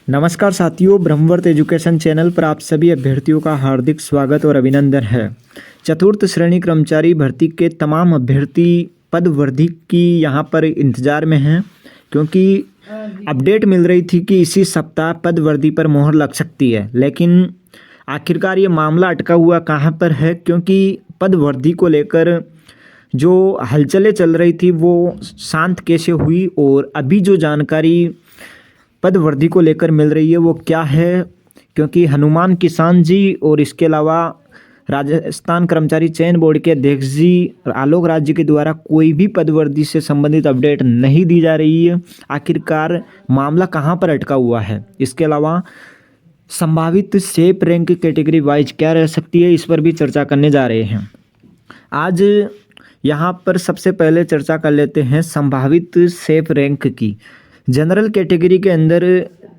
नमस्कार साथियों, Brahmavarta education channel पर आप सभी अभ्यर्थियों का हार्दिक स्वागत और अभिनंदन है। चतुर्थ श्रेणी कर्मचारी भर्ती के तमाम अभ्यर्थी पद वृद्धि की यहाँ पर इंतजार में हैं, क्योंकि अपडेट मिल रही थी कि इसी सप्ताह पद वृद्धि पर मोहर लग सकती है। लेकिन आखिरकार ये मामला अटका हुआ कहाँ पर है, क्योंकि पद वृद्धि को लेकर जो हलचलें चल रही थी वो शांत कैसे हुई, और अभी जो जानकारी पद वृद्धि को लेकर मिल रही है वो क्या है। क्योंकि हनुमान किसान जी और इसके अलावा राजस्थान कर्मचारी चयन बोर्ड के अध्यक्ष जी आलोक राज जी के द्वारा कोई भी पद वृद्धि से संबंधित अपडेट नहीं दी जा रही है। आखिरकार मामला कहाँ पर अटका हुआ है, इसके अलावा संभावित सेफ रैंक कैटेगरी वाइज क्या रह सकती है, इस पर भी चर्चा करने जा रहे हैं। आज यहाँ पर सबसे पहले चर्चा कर लेते हैं संभावित सेफ रैंक की। जनरल कैटेगरी के अंदर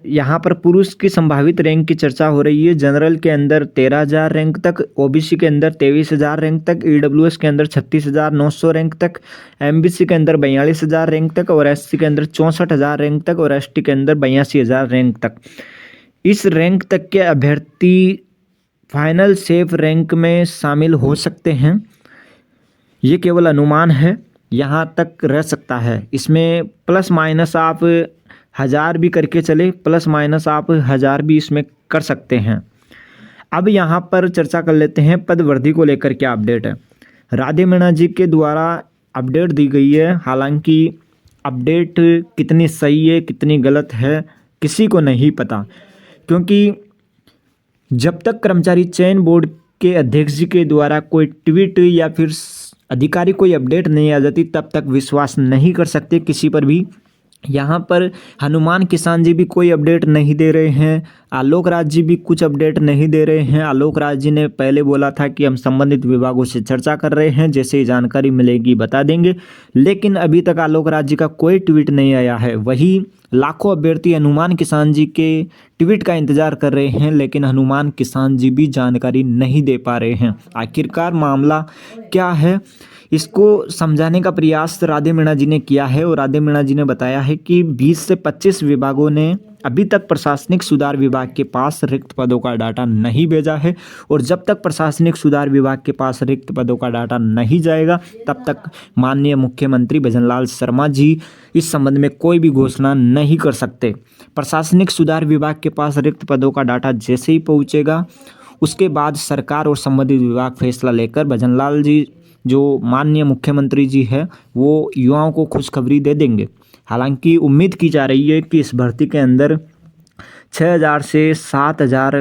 यहाँ पर पुरुष की संभावित रैंक की चर्चा हो रही है। जनरल के अंदर 13,000 रैंक तक, ओबीसी के अंदर 23,000 रैंक तक, ईडब्ल्यूएस के अंदर 36,900 रैंक तक, एमबीसी के अंदर 42,000 रैंक तक, और एससी के अंदर 64,000 रैंक तक, और एसटी के अंदर 82,000 रैंक तक। इस रैंक तक के अभ्यर्थी फाइनल सेफ रैंक में शामिल हो सकते हैं। ये केवल अनुमान है, यहाँ तक रह सकता है। इसमें प्लस माइनस आप 1000 भी करके चले, प्लस माइनस आप 1000 भी इसमें कर सकते हैं। अब यहाँ पर चर्चा कर लेते हैं पद वृद्धि को लेकर क्या अपडेट है। राधे मीणा जी के द्वारा अपडेट दी गई है, हालांकि अपडेट कितनी सही है कितनी गलत है किसी को नहीं पता, क्योंकि जब तक कर्मचारी चयन बोर्ड के अध्यक्ष जी के द्वारा कोई ट्वीट या फिर अधिकारी कोई अपडेट नहीं आ जाती तब तक विश्वास नहीं कर सकते किसी पर भी। यहाँ पर हनुमान किसान जी भी कोई अपडेट नहीं दे रहे हैं, आलोक राज जी भी कुछ अपडेट नहीं दे रहे हैं। आलोक राज जी ने पहले बोला था कि हम संबंधित विभागों से चर्चा कर रहे हैं, जैसे ही जानकारी मिलेगी बता देंगे, लेकिन अभी तक आलोक राज जी का कोई ट्वीट नहीं आया है। वही लाखों अभ्यर्थी हनुमान किसान जी के ट्वीट का इंतजार कर रहे हैं, लेकिन हनुमान किसान जी भी जानकारी नहीं दे पा रहे हैं। आखिरकार मामला क्या है, इसको समझाने का प्रयास राधे मीणा जी ने किया है, और राधे मीणा जी ने बताया है कि 20 से 25 विभागों ने अभी तक प्रशासनिक सुधार विभाग के पास रिक्त पदों का डाटा नहीं भेजा है, और जब तक प्रशासनिक सुधार विभाग के पास रिक्त पदों का डाटा नहीं जाएगा तब तक माननीय मुख्यमंत्री भजनलाल शर्मा जी इस संबंध में कोई भी घोषणा नहीं कर सकते। प्रशासनिक सुधार विभाग के पास रिक्त पदों का डाटा जैसे ही पहुँचेगा उसके बाद सरकार और संबंधित विभाग फैसला लेकर भजनलाल जी जो माननीय मुख्यमंत्री जी है वो युवाओं को खुशखबरी दे देंगे। हालांकि उम्मीद की जा रही है कि इस भर्ती के अंदर 6,000 से 7,000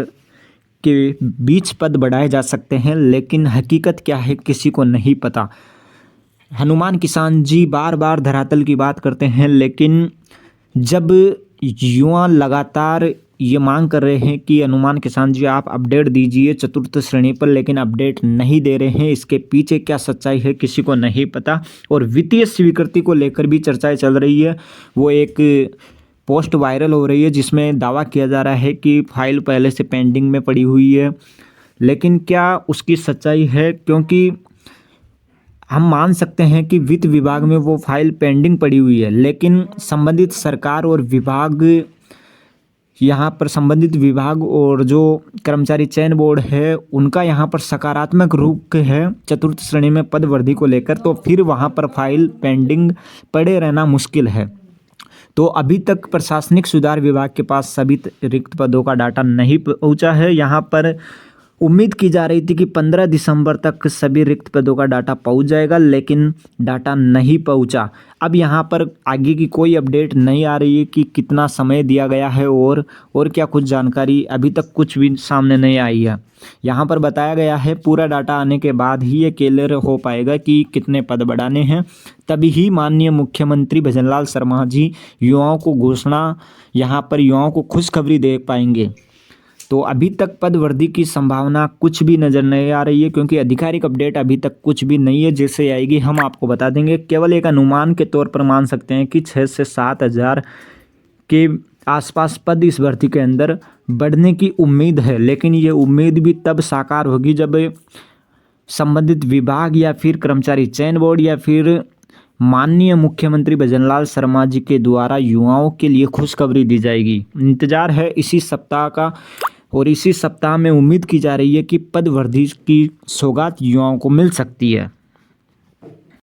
के बीच पद बढ़ाए जा सकते हैं, लेकिन हकीकत क्या है किसी को नहीं पता। हनुमान किसान जी बार बार धरातल की बात करते हैं, लेकिन जब युवा लगातार ये मांग कर रहे हैं कि हनुमान किसान जी आप अपडेट दीजिए चतुर्थ श्रेणी पर, लेकिन अपडेट नहीं दे रहे हैं, इसके पीछे क्या सच्चाई है किसी को नहीं पता। और वित्तीय स्वीकृति को लेकर भी चर्चाएं चल रही है। वो एक पोस्ट वायरल हो रही है जिसमें दावा किया जा रहा है कि फाइल पहले से पेंडिंग में पड़ी हुई है, लेकिन क्या उसकी सच्चाई है, क्योंकि हम मान सकते हैं कि वित्त विभाग में वो फाइल पेंडिंग पड़ी हुई है, लेकिन संबंधित सरकार और विभाग यहाँ पर संबंधित विभाग और जो कर्मचारी चयन बोर्ड है उनका यहाँ पर सकारात्मक रुख है चतुर्थ श्रेणी में पद वृद्धि को लेकर, तो फिर वहाँ पर फाइल पेंडिंग पड़े रहना मुश्किल है। तो अभी तक प्रशासनिक सुधार विभाग के पास सभी रिक्त पदों का डाटा नहीं पहुँचा है। यहाँ पर उम्मीद की जा रही थी कि 15 दिसंबर तक सभी रिक्त पदों का डाटा पहुंच जाएगा, लेकिन डाटा नहीं पहुंचा। अब यहाँ पर आगे की कोई अपडेट नहीं आ रही है कि कितना समय दिया गया है और क्या कुछ जानकारी अभी तक कुछ भी सामने नहीं आई है। यहाँ पर बताया गया है पूरा डाटा आने के बाद ही ये क्लियर हो पाएगा कि कितने पद बढ़ाने हैं, तभी ही माननीय मुख्यमंत्री भजनलाल शर्मा जी युवाओं को घोषणा यहाँ पर युवाओं को खुशखबरी दे पाएंगे। तो अभी तक पद वृद्धि की संभावना कुछ भी नज़र नहीं आ रही है, क्योंकि आधिकारिक अपडेट अभी तक कुछ भी नहीं है। जैसे आएगी हम आपको बता देंगे। केवल एक अनुमान के तौर पर मान सकते हैं कि 6 से 7,000 के आसपास पद इस भर्ती के अंदर बढ़ने की उम्मीद है, लेकिन ये उम्मीद भी तब साकार होगी जब संबंधित विभाग या फिर कर्मचारी चयन बोर्ड या फिर माननीय मुख्यमंत्री भजनलाल शर्मा जी के द्वारा युवाओं के लिए खुशखबरी दी जाएगी। इंतजार है इसी सप्ताह का और इसी सप्ताह में उम्मीद की जा रही है कि पदवृद्धि की सौगात युवाओं को मिल सकती है।